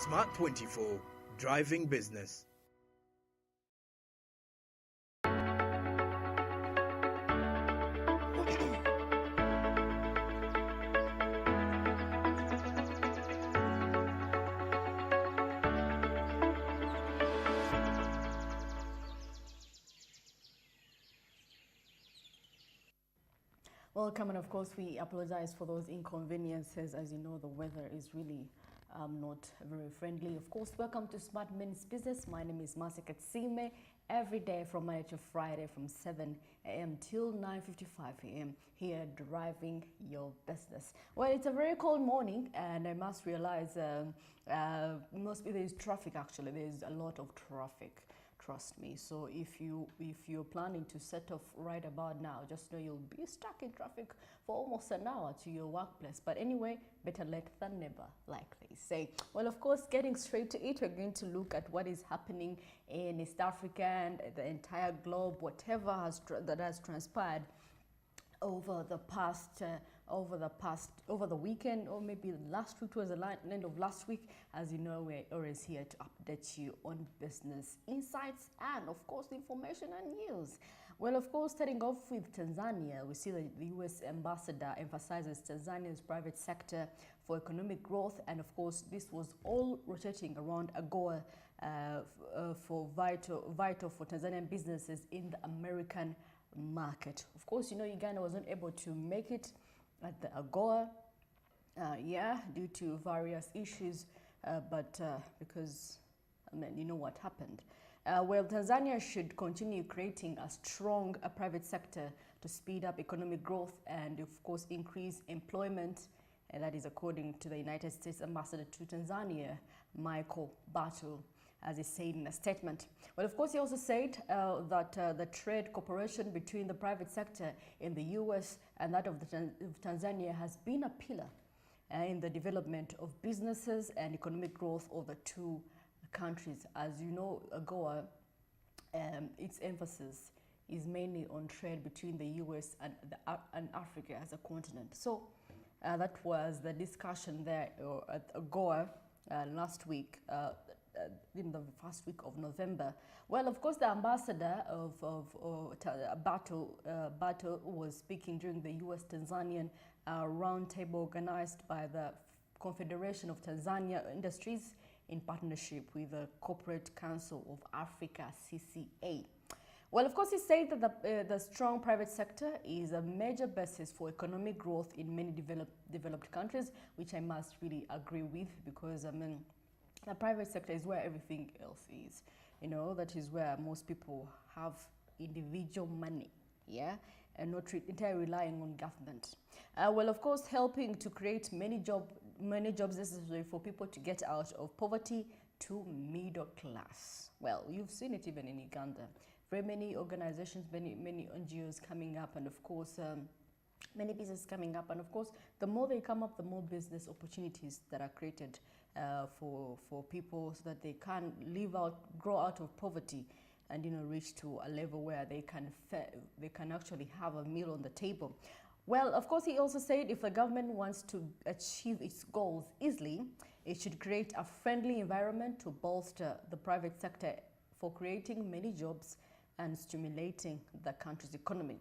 Smart 24, driving business. Welcome, and of course we apologize for those inconveniences. As you know, the weather is really not very friendly. Of course, welcome to Smart Minutes Business. My name is Masi Katsime. Every day from Monday to Friday from 7 a.m. till 9:55 a.m. here driving your business. Well, it's a very cold morning, and I must realize there is traffic. Actually, there is a lot of traffic. Trust me. So if you're planning to set off right about now, just know you'll be stuck in traffic for almost an hour to your workplace. But anyway, better late than never, like they say. Well, of course, getting straight to it, we're going to look at what is happening in East Africa and the entire globe, whatever that has transpired over the weekend, or maybe last week was the end of last week. As you know, we're always here to update you on business insights and, of course, information and news. Well, of course, starting off with Tanzania, we see that the U.S. ambassador emphasizes Tanzania's private sector for economic growth, and of course, this was all rotating around AGOA for vital for Tanzanian businesses in the American market. Of course, you know, Uganda wasn't able to make it at the AGOA, due to various issues, but because, I mean, you know what happened. Well, Tanzania should continue creating a strong private sector to speed up economic growth and, of course, increase employment. And that is according to the United States ambassador to Tanzania, Michael Battle, as he said in a statement. Well, of course, he also said that the trade cooperation between the private sector in the U.S. and that of Tanzania has been a pillar in the development of businesses and economic growth of the two countries. As you know, AGOA, its emphasis is mainly on trade between the U.S. and Africa as a continent. So that was the discussion there at AGOA last week. In the first week of November. Well, of course, the ambassador of Battle was speaking during the U.S.-Tanzanian roundtable organized by the Confederation of Tanzania Industries in partnership with the Corporate Council of Africa, CCA. Well, of course, he said that the strong private sector is a major basis for economic growth in many developed countries, which I must really agree with, because, I mean, the private sector is where everything else is. You know, that is where most people have individual money, and not entirely relying on government. Well, of course, helping to create many jobs necessary for people to get out of poverty to middle class. Well, you've seen it even in Uganda. Very many organizations, many NGOs coming up, and of course, many businesses coming up, and of course, the more they come up, the more business opportunities that are created for people, so that they can grow out of poverty, and, you know, reach to a level where they can actually have a meal on the table. Well, of course, he also said if the government wants to achieve its goals easily, it should create a friendly environment to bolster the private sector for creating many jobs and stimulating the country's economy.